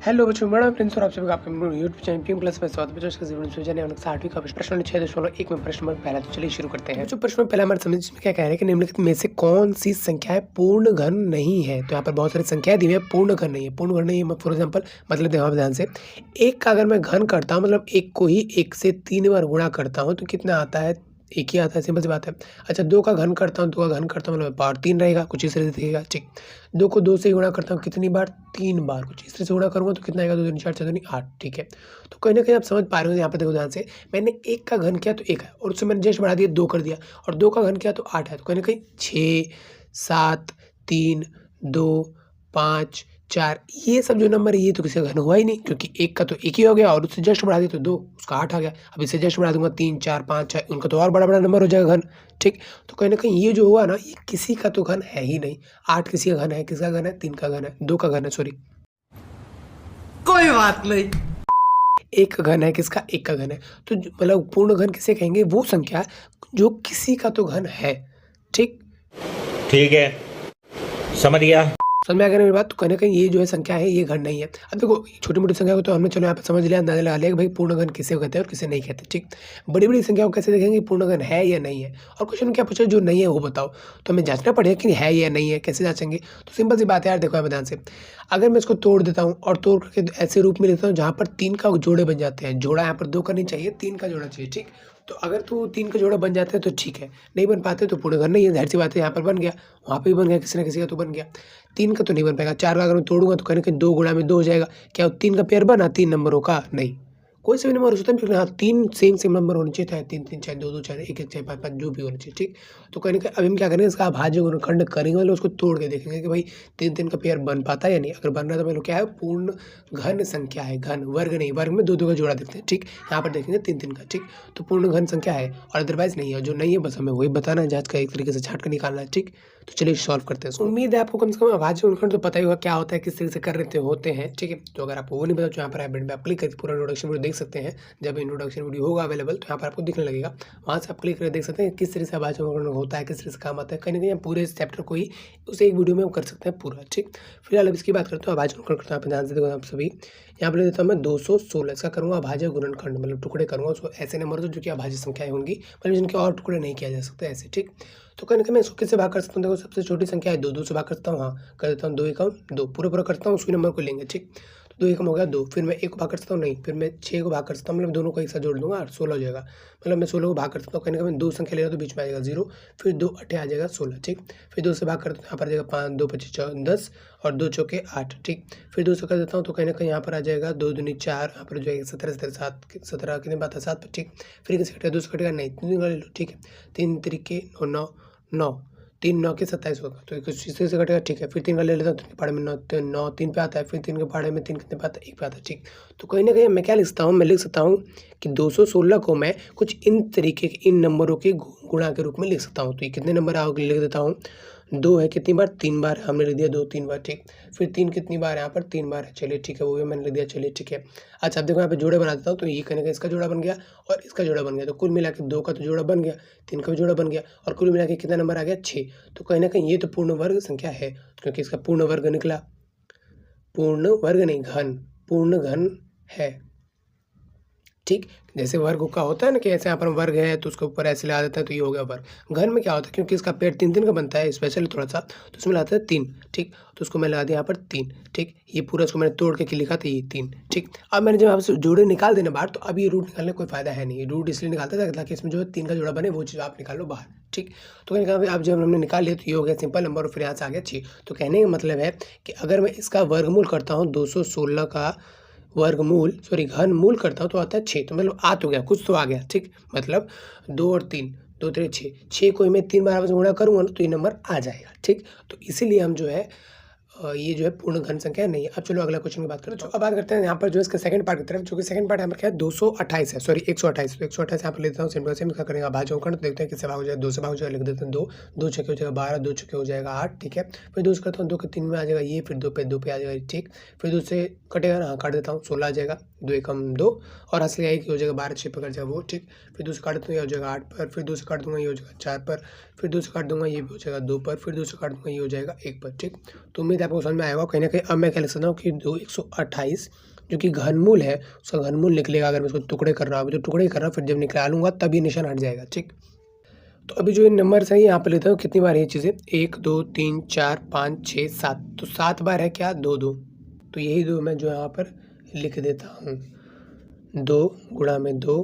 Hello बच्चों, मेरा Prince और आप सभी का आपके यूट्यूब चैनल प्रीम प्लस में स्वागत है। बच्चों इसका जीवन में जाने 8वीं का प्रश्न 6.1 में प्रश्न नंबर पहला। तो चलिए शुरू करते हैं। बच्चों प्रश्न में पहला हमारे समझ में क्या कह रहे हैं कि निम्नलिखित में से कौन सी संख्याएं पूर्ण घन नहीं है। तो यहाँ पर बहुत सारी संख्याएं दी हुई है, पूर्ण घन नहीं है। पूर्ण घन नहीं है फॉर एग्जाम्पल मतलब देखो ध्यान से, एक का अगर मैं घन करता हूँ मतलब एक को ही एक से 3 बार गुणा करता हूँ तो कितना आता है, एक ही आता है, सिंपल सी बात है। अच्छा, 2 का घन करता हूँ, 2 का घन करता हूँ मतलब पावर 3 रहेगा, कुछ इस तरह से दिखेगा। ठीक, 2 को 2 से ही गुणा करता हूँ कितनी बार, 3 बार। कुछ इस तरह से गुणा करूँगा तो कितना आएगा, 2 दूनी 4 4 दूनी 8। ठीक है, तो कहीं ना कहीं आप समझ पा रहे हो। यहाँ पर देखो ध्यान से, मैंने 1 का घन किया तो 1 है और उससे मैंने जस्ट बढ़ा दिया 2 कर दिया, और 2 का घन किया तो 8 है। तो कहीं ना कहीं 6 7 3 2 5 4 ये सब जो नंबर है ये तो किसी का घन हुआ ही नहीं, क्योंकि 1 का तो 1 ही हो गया और उससे जस्ट बढ़ा दिया तो 2, उसका 8 आ गया। अब इससे जस्ट बढ़ा दूंगा 3 4 5 6, उनका तो और बड़ा बड़ा नंबर हो जाएगा घन। ठीक, तो कहीं ना कहीं ये जो हुआ ना, ये किसी का तो घन है ही नहीं। 8 किसी का घन है, किसका घन है, 3 का घन है, 2 का घन है, सॉरी कोई बात नहीं, 1 का घन है, किसका, 1 का घन है। तो मतलब पूर्ण घन किसे कहेंगे, वो संख्या जो किसी का तो घन है। ठीक ठीक है, समझ गया। समझ में आ गया मेरी बात। तो कहीं ना कहीं ये जो है संख्या है ये घन नहीं है। अब देखो छोटी मोटी संख्या को तो हमने चलो यहाँ पे समझ लिया, अंदाजा लगा लिया कि भाई पूर्ण घन किसे कहते हैं और किसे नहीं कहते। ठीक, बड़ी बड़ी संख्या को कैसे देखेंगे पूर्ण घन है या नहीं है, और क्वेश्चन क्या पूछा जो नहीं है वो बताओ। तो हमें जांचना पड़ेगा कि है या नहीं है, कैसे जांचेंगे। तो सिंपल सी बात है यार, देखो यहाँ ध्यान से, अगर मैं इसको तोड़ देता हूँ और तोड़ करके ऐसे रूप में लेता हूँ जहाँ पर 3 का जोड़े बन जाते हैं, जोड़ा यहाँ पर 2 का नहीं चाहिए, 3 का जोड़ा चाहिए। ठीक, तो अगर तो 3 का जोड़ा बन जाते हैं तो ठीक है, नहीं बन पाते तो पूर्ण घन नहीं है, जाहिर सी बात है। यहाँ पर बन गया, वहाँ पे भी बन गया, किसी ना किसी का तो बन गया। 3 का तो नहीं बन पाएगा। 4 का अगर मैं तोड़ूंगा तो कहीं 2 गुणा में 2 हो जाएगा। क्या 3 का पेयर बना 3 नंबरों का, नहीं। कोई से भी नंबर हो सकता है, लेकिन हाँ 3 सेम नंबर होने चाहिए, चाहे 3 3 चाहे 2 2 चाहे 1 1 चाहे 5 5 जो भी होना चाहिए। ठीक, तो कहीं ना कहीं अभी हम क्या करेंगे, इसका अभाज्य गुणनखंड करेंगे, मतलब उसको तोड़ के देखेंगे कि भाई 3 3 का पेयर बन पाता है या नहीं। अगर बन रहा है तो मतलब क्या है, पूर्ण घन संख्या है, घन, वर्ग नहीं, वर्ग में 2 2 का जोड़ा देखते हैं। ठीक, यहाँ पर देखेंगे 3 3 का। ठीक, तो पूर्ण घन संख्या है और अदरवाइज नहीं है। जो नहीं है बस हमें वही बताना है, जांच का एक तरीके से छाट कर निकालना है। ठीक, तो चलिए सॉल्व करते हैं। उम्मीद है आपको कम से कम अभाज्य गुणनखंड तो पता ही होगा क्या होता है, किस तरीके से कर रहे होते हैं। ठीक है, तो अगर आपको वो नहीं पता तो यहाँ पर आप क्लिक करके पूरा इंट्रोडक्शन वीडियो देख सकते हैं। जब इंट्रोडक्शन वीडियो होगा अवेलेबल तो यहाँ पर आपको दिखने लगेगा, वहाँ से आप क्लिक करके देख सकते हैं किस तरह से अभाज्य गुणनखंड होता है, किस तरह से काम आता है। कहीं ना कहीं पूरे इस चैप्टर को ही उसे एक वीडियो में कर सकते हैं पूरा। ठीक, फिलहाल अब इसकी बात करते हैं अभाज्य गुणनखंड करते हैं। आप ध्यान से देखो आप सभी, यहाँ पर ले देता हूँ मैं 216, इसका करूँगा अभाज्य गुणनखंड, मतलब टुकड़े करूँगा उसको, ऐसे नंबर जो कि अभाज्य संख्याएं होंगी, मतलब जिनके और टुकड़े नहीं किया जा सकते ऐसे। ठीक, तो कहीं ना कहीं मैं इसको किससे भाग कर सकता हूँ, देखो सबसे छोटी संख्या है 2, 2 से भाग कर सकता हूँ। हाँ, कर देता हूँ 2 एकम 2, पूरा करता हूँ, उसी नंबर को लेंगे। ठीक, तो 2 एकम हो गया 2, फिर मैं 1 को भाग कर सकता हूँ, नहीं, फिर मैं 6 को भाग कर सकता हूँ, मतलब दोनों को एक साथ जोड़ दूंगा 16 हो जाएगा। मतलब मैं 16 को भाग कर सकता हूँ, कहीं ना कहीं मैं 2 संख्या ले रहा तो बीच में आ जाएगा 0, फिर 2 8 आ जाएगा 16। ठीक, फिर 2 से भाग करता हूँ, यहाँ पर आ जाएगा 5 2 25 10 और 2 चौके 8। ठीक, फिर 2 से कर देता हूँ तो कहीं ना कहीं यहाँ पर आ जाएगा 2 दूनी 4, यहाँ पर जो है 17 17 7 17 कितनी बात है 7 पर। ठीक, फिर कैसे कटेगा, 2 से कटेगा नहीं, 3 ले लो। ठीक है, 3 तरीके 9 9 3 9 के 27 होगा, तो कुछ इसी से कटेगा। ठीक है, फिर 3 का ले लेता हूँ, 3 के पहाड़े में 9 9 3 पे आता है, फिर 3 के पहाड़े में 3 कितने पे आता है, 1 पे आता है। ठीक, तो कहीं ना कहीं मैं क्या लिखता हूँ, मैं लिख सकता हूँ कि 216 को मैं कुछ इन तरीके के इन नंबरों के गुणा के रूप में लिख सकता हूँ। तो ये कितने नंबर आओगे लिख देता हूँ, 2 है कितनी बार, 3 बार हमने लिख दिया 2 3 बार। ठीक, फिर 3 कितनी बार, यहाँ पर 3 बार है, चलिए ठीक है, वो भी मैंने लिख दिया, चलिए ठीक है। अच्छा अब देखो यहाँ पे जोड़े बना देता हूँ, तो ये कहीं ना कहीं इसका जोड़ा बन गया और इसका जोड़ा बन गया, तो कुल मिला के 2 का तो जोड़ा बन गया, 3 का भी जोड़ा बन गया, और कुल मिला के कितना नंबर आ गया, 6। तो कहीं ना कहीं ये तो पूर्ण वर्ग संख्या है, क्योंकि इसका पूर्ण वर्ग निकला, पूर्ण वर्ग नहीं घन, पूर्ण घन है। ठीक, जैसे वर्ग का होता है ना कि ऐसे यहाँ पर वर्ग है तो उसके ऊपर ऐसे लगा देते हैं तो ये हो गया वर्ग। घन में क्या होता है, क्योंकि इसका पेड़ 3 3 का बनता है स्पेशली थोड़ा सा, तो उसमें लगाते हैं 3। ठीक, तो उसको मैं लगा दिया यहाँ पर 3। ठीक, ये पूरा उसको मैंने तोड़ के लिखा था ये 3। ठीक, अब मैंने जब आपसे जोड़े निकाल देने बाहर, तो अब ये रूट निकालने कोई फायदा है नहीं, रूट इसलिए निकालता था ताकि इसमें जो है 3 का जोड़ा बने, वो चीज़ आप निकालो बाहर। ठीक, तो कहीं कहीं आप जब हमने निकाल लिया तो ये हो गया सिंपल नंबर, और फिर यहाँ से आ गया 6। तो कहने का मतलब है कि अगर मैं इसका वर्गमूल करता हूँ, 216 का वर्गमूल सॉरी घनमूल करता हूँ तो आता है 6। तो मतलब आ तो गया, कुछ तो आ गया। ठीक, मतलब 2 और 3 2 3 6, 6 को मैं 3 बार गुणा करूँगा ना तो ये नंबर आ जाएगा। ठीक, तो इसीलिए हम जो है ये जो है पूर्ण घन संख्या नहीं है। अब चलो अगला क्वेश्चन की बात करें। तो अब बात करते हैं यहाँ पर जो इसका सेकंड पार्ट की तरफ, जो कि सेकंड पार्ट यहाँ पर क्या है 228 है, सॉरी 128। तो 128 यहाँ पर लेता हूँ सिंपल से, इसका करेंगे अभाज्य गुणनखंड, तो देखते हैं किससे भाग हो जाएगा, 2 से भाग हो जाएगा, लिख देते हैं 2 2 छक्के हो जाएगा 12, 2 छक्के हो जाएगा 8। ठीक है, फिर 2 से करता हूँ 2 के 3 में आ जाएगा ये, फिर 2 पे आ जाएगा। ठीक, फिर 2 से कटेगा ना, हाँ काट देता हूँ 16 आ जाएगा, 2 एकम 2 और हासिल क्या 1 हो जाएगा 12 6 पर कट जाएगा वो, ठीक। फिर 2 से काट दूँगा ये हो जाएगा 8 पर, फिर 2 से काट दूँगा ये हो जाएगा 4 पर, फिर 2 से काट दूँगा ये भी हो जाएगा 2 पर, फिर 2 से काट दूँगा ये हो जाएगा 1 पर, ठीक। तो उम्मीद है आपको समझ में आएगा। कहीं न कहीं अब मैं क्या लिख सकता हूँ कि 128 जो कि घनमूल है, उसका घनमूल निकलेगा अगर मैं इसको टुकड़े कर रहा हूँ, तो टुकड़े कर रहा हूँ, फिर जब निकालूँगा तब ये निशान हट जाएगा, ठीक। तो अभी जो ये नंबर्स हैं यहाँ पे लेता हूँ कितनी बार है ये चीज़ें 1 2 3 4 5 6 7, तो 7 बार है क्या 2 2, तो यही 2 मैं जो यहाँ पर लिख देता हूँ 2 गुणा में 2,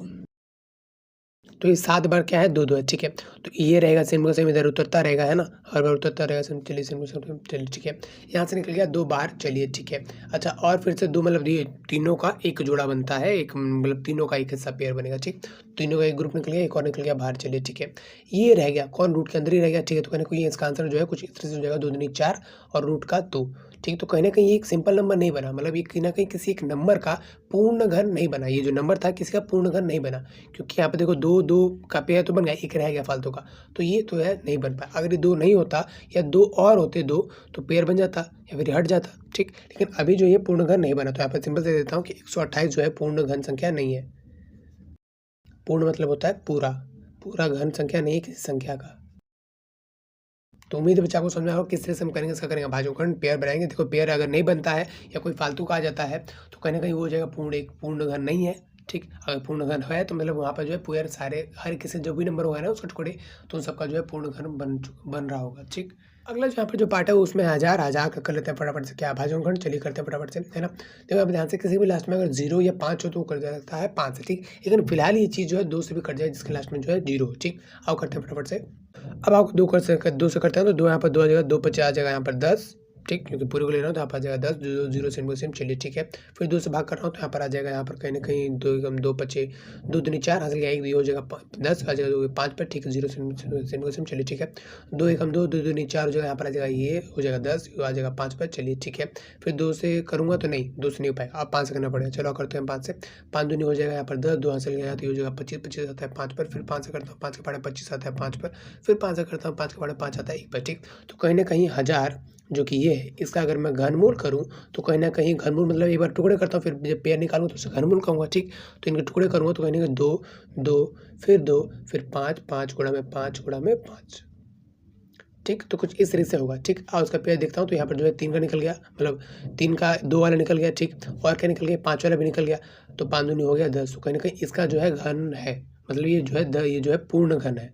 तो ये 7 बार क्या है 2 2 है, ठीक है। तो ये रहेगा सेम का सेम इधर उतरता रहेगा, है ना, हर बार उतरता रहेगा सेम, चलिए सेम का सेम चलिए, ठीक है। यहाँ से निकल गया 2 बार, चलिए ठीक है। अच्छा और फिर से 2 मतलब ये तीनों का एक जोड़ा बनता है, एक मतलब तीनों का एक हिस्सा पेयर बनेगा, ठीक। तीनों का एक ग्रुप निकल गया, एक और निकल गया बाहर, चलिए ठीक है। ये रह गया कौन रूट के अंदर ही रह गया, ठीक है। तो कहने को ये इसका आंसर जो है कुछ इस तरह से हो जाएगा 2 दूनी 4 और रूट का 2, ठीक। तो कहीं न कहीं ये एक सिंपल नंबर नहीं बना, मतलब ये कहीं न कहीं किसी एक नंबर का पूर्ण घन नहीं बना। ये जो नंबर था किसी का पूर्ण घन नहीं बना, क्योंकि यहाँ पे देखो 2 2 का पेयर तो बन गया, एक रह गया फालतू का, तो ये तो है नहीं बन पाया। अगर ये 2 नहीं होता या 2 और होते 2 तो पेयर बन जाता या फिर हट जाता, ठीक। लेकिन अभी जो ये पूर्ण घन नहीं बना, तो यहाँ पर सिंपल से दे देता हूँ कि 128 जो है पूर्ण घन संख्या नहीं है। पूर्ण मतलब होता है पूरा, पूरा घन संख्या नहीं है किसी संख्या का। तो उम्मीद है बच्चा को समझ में आएगा किस तरह से हम करेंगे, इसका करेंगे भाज्यखंड, पेयर बनाएंगे। देखो पेयर अगर नहीं बनता है या कोई फालतू का आ जाता है तो कहीं ना कहीं वो हो जाएगा पूर्ण घन नहीं है, ठीक। अगर पूर्ण घन है तो मतलब वहाँ पर जो है पेयर सारे हर किसी जो भी नंबर होगा ना उसके टुकड़े, तो उन सबका जो है पूर्ण घन बन रहा होगा, ठीक। अगला यहाँ पर जो पार्ट है उसमें हजार का कर लेते हैं फटाफट से, क्या भाज्यखंड, चलिए करते हैं फटाफट से, है ना। देखो अब ध्यान से किसी भी लास्ट में अगर 0 या 5 हो तो वो कर सकता है 5 से, ठीक। लेकिन फिलहाल ये चीज़ जो है 2 से भी कट जाए जिसके लास्ट में जो है 0, ठीक। आओ करते हैं फटाफट से। अब आपको 2 से करते हैं तो 2 यहाँ पर 2 आ जाएगा, 2 5 आ जाएगा यहाँ पर 10, ठीक। क्योंकि पूरे को ले रहा हूँ तो यहाँ पर आ जाएगा 10, 0 सेम सेम, चलिए ठीक है। फिर 2 से भाग कर रहा हूँ तो यहाँ पर आ जाएगा, यहाँ पर कहीं ना कहीं 2 एकम 2 5 2 दूनी 4 हासिल गया, 1 हो जाएगा 10 आ जाएगा 5 पर, ठीक है। 0 सेम, चलिए ठीक है। 2 एकम 2 2 दूनी 4 हो जाएगा, यहाँ पर आ जाएगा ये हो जाएगा 10 आ जाएगा 5 पर, चलिए ठीक है। फिर 2 से करूँगा तो नहीं, 2 से नहीं हो पाएगा, अब 5 से करना पड़ेगा। चलो करते हैं 5 से, 5 दूनी हो जाएगा यहाँ पर 10, 2 हासिल गया तो ये हो जाएगा 25 25 आता है 5 पर, फिर 5 से करता हूँ 5 के पहाड़े 25 आता है 5 पर, फिर 5 से करता हूँ 5 के पहाड़े 5 आता है 1 पर, ठीक। तो कहीं ना कहीं 1000 जो कि ये है इसका अगर मैं घनमूल करूँ तो कहीं न कहीं घनमूल मतलब एक बार टुकड़े करता हूँ फिर जब पेयर निकालूँ तो उसे घनमूल कहूँगा, ठीक। तो इनके टुकड़े करूँगा तो कहीं न कहीं 2 2 फिर 5 5 गुणा में 5 गुणा में 5, ठीक। तो कुछ इस तरह से होगा, ठीक। और उसका पेयर देखता हूँ तो यहाँ पर जो है 3 का निकल गया, मतलब 3 का 2 वाला निकल गया, ठीक। और क्या निकल गया 5 वाला भी निकल गया, तो 5 दूनी हो गया 10, तो कहीं न कहीं इसका जो है घन है, मतलब ये जो है ये जो है पूर्ण घन है,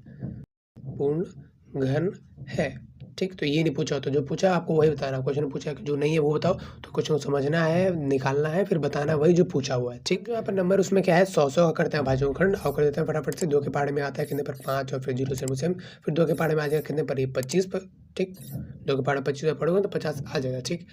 पूर्ण घन है, ठीक। तो ये नहीं पूछा, तो जो पूछा आपको वही बताना, क्वेश्चन पूछा कि जो नहीं है वो बताओ, तो क्वेश्चन को समझना है, निकालना है, फिर बताना वही जो पूछा हुआ है, ठीक। तो यहाँ पर नंबर उसमें क्या है 100 का करते हैं भाज्यखंड, और कर देते हैं फटाफट से। 2 के पहाड़े में आता है कितने पर 5 और फिर 0 सेम, फिर 2 के पहाड़े में आ जाएगा कितने पर ये 25 पर, ठीक। 2 के पहाड़े 25 पर पढ़ोगे तो 50 आ जाएगा, ठीक।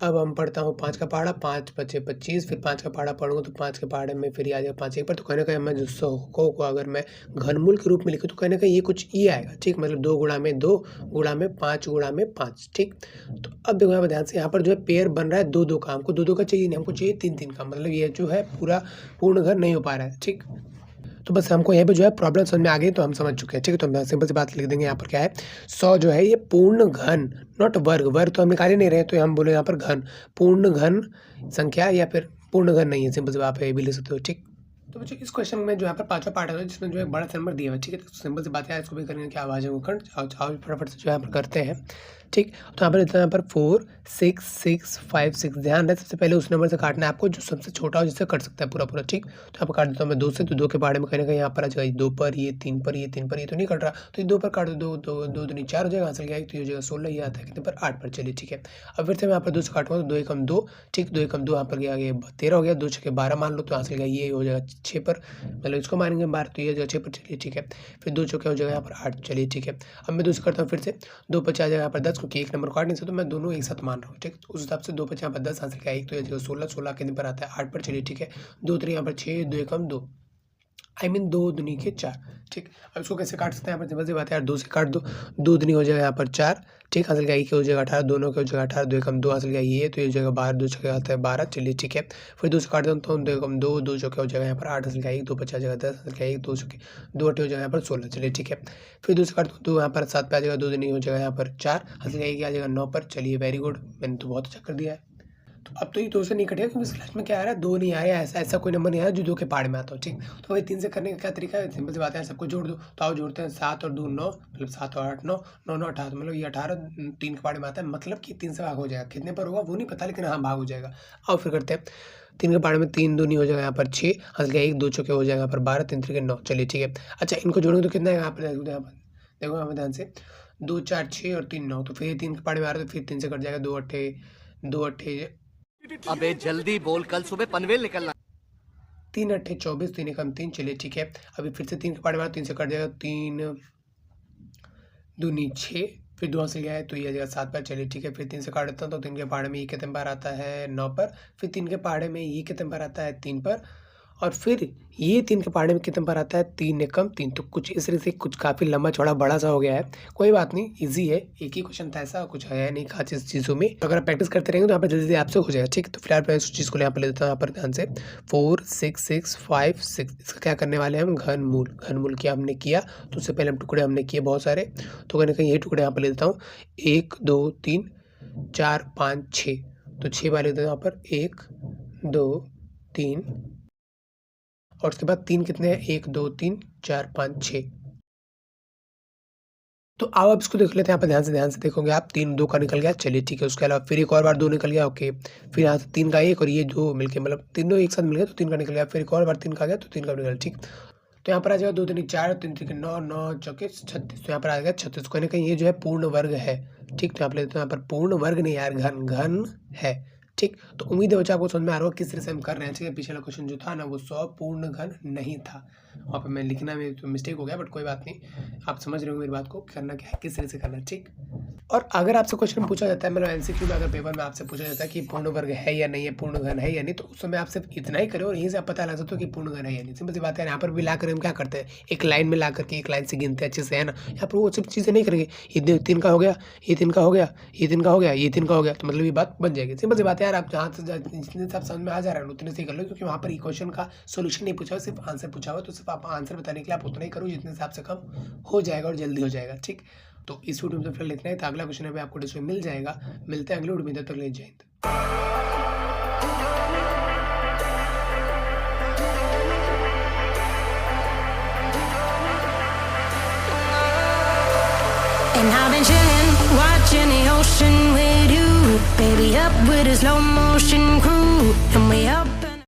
अब हम पढ़ता हूँ 5 का पहाड़ा, 5 5 25, फिर 5 का पहाड़ा पढ़ूँगा तो 5 के पहाड़े में फिर ये आ जाएगा 5 1 पर, तो कहीं न कहीं मैं जो 100 को अगर मैं घनमूल के रूप में लिखूँ तो कहीं न कहीं ये कुछ ये आएगा, ठीक। मतलब 2 गुणा में 2 गुणा में 5 गुणा में 5, ठीक। तो अब देखो यहाँ पर ध्यान से, यहाँ पर जो है पेयर बन रहा है 2 2 का, हमको 2 2 का चाहिए नहीं, हमको चाहिए 3 3 का, मतलब ये जो है पूरा पूर्ण घन नहीं हो पा रहा है, ठीक। तो बस हमको यहाँ पे जो है प्रॉब्लम समझ में आ गई, तो हम समझ चुके हैं, ठीक है। तो हम सिंपल सी बात लिख देंगे यहाँ पर क्या है 100 जो है ये पूर्ण घन, नॉट वर्ग, वर्ग तो हम निकाल ही नहीं रहे, तो हम बोले यहाँ पर घन, पूर्ण घन संख्या या फिर पूर्ण घन नहीं है, सिंपल सी बात है, ये भी लिख सकते हो, ठीक। तो बच्चों इस क्वेश्चन में जो यहाँ पर 5वां पार्ट है जिसमें जो है बड़ा नंबर दिया हुआ है, ठीक है। तो सिंपल सी बात है, इसको भी करेंगे क्या भाज्यखंड, और फटाफट से जो यहाँ पर करते हैं, ठीक। तो यहाँ पर इतना यहाँ पर 4 6 6 5 6, ध्यान रहे सबसे पहले उस नंबर से काटना है आपको जो सबसे छोटा हो जिससे कट सकता है पूरा पूरा, ठीक। तो यहाँ पर काट देता हूँ मैं 2 से, तो 2 के पहाड़े में कहीं ना कहीं यहाँ पर आ जाएगा 2 पर, ये 3 पर, ये 3 पर, ये तो नहीं कट रहा, तो ये 2 पर काट दो, 2 2 दूनी 4 हो जाएगा, हासिल गया तो ये हो जाएगा 16, ये आता है कितने पर 8 पर, चलिए ठीक है। अब फिर से मैं यहाँ पर 2 से काटूँगा तो 2 एकम 2, ठीक। 2 एकम 2 यहाँ पर गया 13 हो गया, 2 छके 12 मान लो, तो हासिल गया ये हो जाएगा 6 पर, मतलब इसको मानेंगे 12, तो ये हो जाएगा 6 पर, चलिए ठीक है। फिर 2 चौके हो जाएगा यहाँ पर 8, चलिए ठीक है। अब मैं 2 से करता हूँ फिर से, 2 5 आ जाएगा यहाँ पर 10, क्योंकि एक नंबर काट नहीं सकता, तो मैं दोनों एक साथ मान रहा हूँ, ठीक। उस हिसाब से 2 5 यहाँ पर 10 हासिल किया, 1 तो ये जो 16 16 कितने पर आता है 8 पर, चलिए ठीक है। 2 3 यहाँ पर 6, 2 एकम 2, आई मीन 2 दूनी के 4, ठीक। अब इसको कैसे काट सकते हैं, यहाँ पर सिंपल सी बात है यार, 2 से काट दो, 2 दूनी हो जाएगा यहाँ पर 4, ठीक। हासिल किया 1 हो जाएगा 18, दोनों के हो जाएगा 18, 2 एकम 2 हासिल किया ये, तो ये हो जाएगा 12, 2 छके आता है 12, चलिए ठीक है। फिर 2 से काट देता हूँ, 2 एकम 2, 2 चौके हो जाएगा यहाँ पर 8 हासिल किया 1, 2 5 आ जाएगा 10 हासिल किया 1, 2 चौके 2 8 हो जाएगा यहाँ पर 16, चलिए ठीक है। फिर 2 से काट दो, यहाँ पर 7 पे आ जाएगा, 2 दूनी हो जाएगा यहाँ पर 4 हासिल किया 1 आ जाएगा 9 पर, चलिए वेरी गुड, मैंने तो बहुत अच्छा कर दिया है। तो अब तो ये 2 से नहीं कटेगा क्योंकि इसके लास्ट में क्या आ रहा है 2 नहीं आया, ऐसा कोई नंबर नहीं आया जो 2 के पहाड़े में आता हो, ठीक। तो वही 3 से करने का क्या तरीका है, सिंपल सी बात है, सबको जोड़ दो। तो आओ जोड़ते हैं, 7 और 2 9, मतलब 7 और 8 9, 9 9 18, मतलब ये 18 3 के पहाड़े में आता है, मतलब कि 3 से भाग हो जाएगा। कितने पर होगा वो नहीं पता, लेकिन हाँ भाग हो जाएगा। आओ फिर करते हैं, 3 के पहाड़े में 3 दूनी हो जाएगा यहाँ पर 6, हंस गया 1 2 चौके हो जाएगा यहाँ पर 12, 3 3 9। चलिए ठीक है। अच्छा इनको जोड़ेंगे तो कितना है यहाँ पर, देखो यहाँ पर ध्यान से, 2 4 6 और 3 9। तो फिर ये 3 के पहाड़े में आ रहा है तो फिर 3 से कट जाएगा, 2 अट्ठे अबे जल्दी बोल, कल सुबह पनवेल निकलना। 3 अट्ठे 24, 3 एकम 3। चलिए ठीक है। अभी फिर से 3 के पहाड़े में 3 से कट जाएगा, 3 दूनी 6, फिर 2 से गया है तो ये आ जाएगा 7 पर। चलिए ठीक है। फिर 3 से काट देता हूँ तो 3 के पहाड़े में ये कितने बार आता है 9 पर, फिर 3 के पहाड़े में ये कितने बार आता है 3 पर, और फिर ये 3 के पहाड़े में कितने बार आता है 3 एकम 3। तो कुछ इस तरह से कुछ काफ़ी लंबा चौड़ा बड़ा सा हो गया है, कोई बात नहीं, इजी है, एक ही क्वेश्चन था, ऐसा कुछ है नहीं खास इस चीज़ों में। अगर आप प्रैक्टिस करते रहेंगे तो यहाँ पर जल्दी जल्दी आपसे हो जाएगा, ठीक। तो फिलहाल मैं इस चीज़ को यहाँ पर ले देता हूँ, यहाँ पर ध्यान से 4 6 6 5 6। इसका क्या करने वाले हैं हम, घनमूल किया हमने किया, तो उससे पहले हम टुकड़े हमने किए बहुत सारे, तो कहीं ना कहीं ये टुकड़े यहाँ पर ले देता हूँ, 1 2 3 4 5 6। तो 6 वाले देते हैं यहाँ पर, 1 2 3, और उसके बाद 3 कितने हैं, 1 2 3 4 5 6। तो आओ अब इसको देख लेते हैं, यहाँ पर ध्यान से देखोगे आप, 3 2 का निकल गया, चलिए ठीक है। उसके अलावा फिर एक और बार 2 निकल गया, ओके। फिर यहाँ से 3 का 1 और ये 2 मिलके, मतलब तीनों एक साथ मिल गया तो 3 का निकल गया, फिर एक और बार 3 का गया तो 3 का निकल गया, ठीक। तो यहाँ पर आ जाएगा 2 3 4 3 3 9 9 चौके 36। तो यहाँ पर आ जाएगा 36। कहीं ना कहीं ये जो है पूर्ण वर्ग है, ठीक। तो यहाँ पर लेते हैं, यहाँ पर पूर्ण वर्ग नहीं यार, घन है, ठीक। तो उम्मीद है बच्चा आपको समझ में आ रहा होगा किस तरह से हम कर रहे हैं, ठीक है। पिछला क्वेश्चन जो था ना वो 100 पूर्ण घन नहीं था, वहाँ पर मैं लिखना में तो मिस्टेक हो गया, बट कोई बात नहीं, आप समझ रहे हो मेरी बात को, करना क्या है, किस तरह से करना है, ठीक। और अगर आपसे क्वेश्चन पूछा जाता है, मतलब एमसीक्यू में अगर पेपर में आपसे पूछा जाता है कि पूर्ण वर्ग है या नहीं है, पूर्ण घन है या नहीं, तो उस समय आप सिर्फ इतना ही करें और यहीं से आप पता लगा सकते हो कि पूर्ण घन है या नहीं। सिंपल सी बात है। यहाँ पर भी ला कर हम क्या करते हैं, एक लाइन में ला करके एक लाइन से गिनते हैं अच्छे से, है ना। यहाँ पर वो सब चीज़ें नहीं करेंगे, ये 3 का हो गया, ये 3 का हो गया, ये 3 का हो गया, ये 3 का हो गया, तो मतलब ये बात बन जाएगी। सिंपल सी बात है यार, आप जहाँ से जितने से आप समझ में आ जा रहा है उतने से कर लो, क्योंकि वहाँ पर ये क्वेश्चन का सोल्यूशन नहीं पूछा हुआ, सिर्फ आंसर पूछा हुआ, तो सिर्फ आप आंसर बताने के लिए आप उतना ही करो जितने से आपसे कम हो जाएगा और जल्दी हो जाएगा, ठीक। तो इस वीडियो में तो फिलहाल इतना ही था, अगला क्वेश्चन अभी आपको डिस्प्ले मिल जाएगा। मिलते हैं अगले वीडियो में, तब तक ले जय Hind. And I've been chilling, watching the ocean with you, baby, up with a slow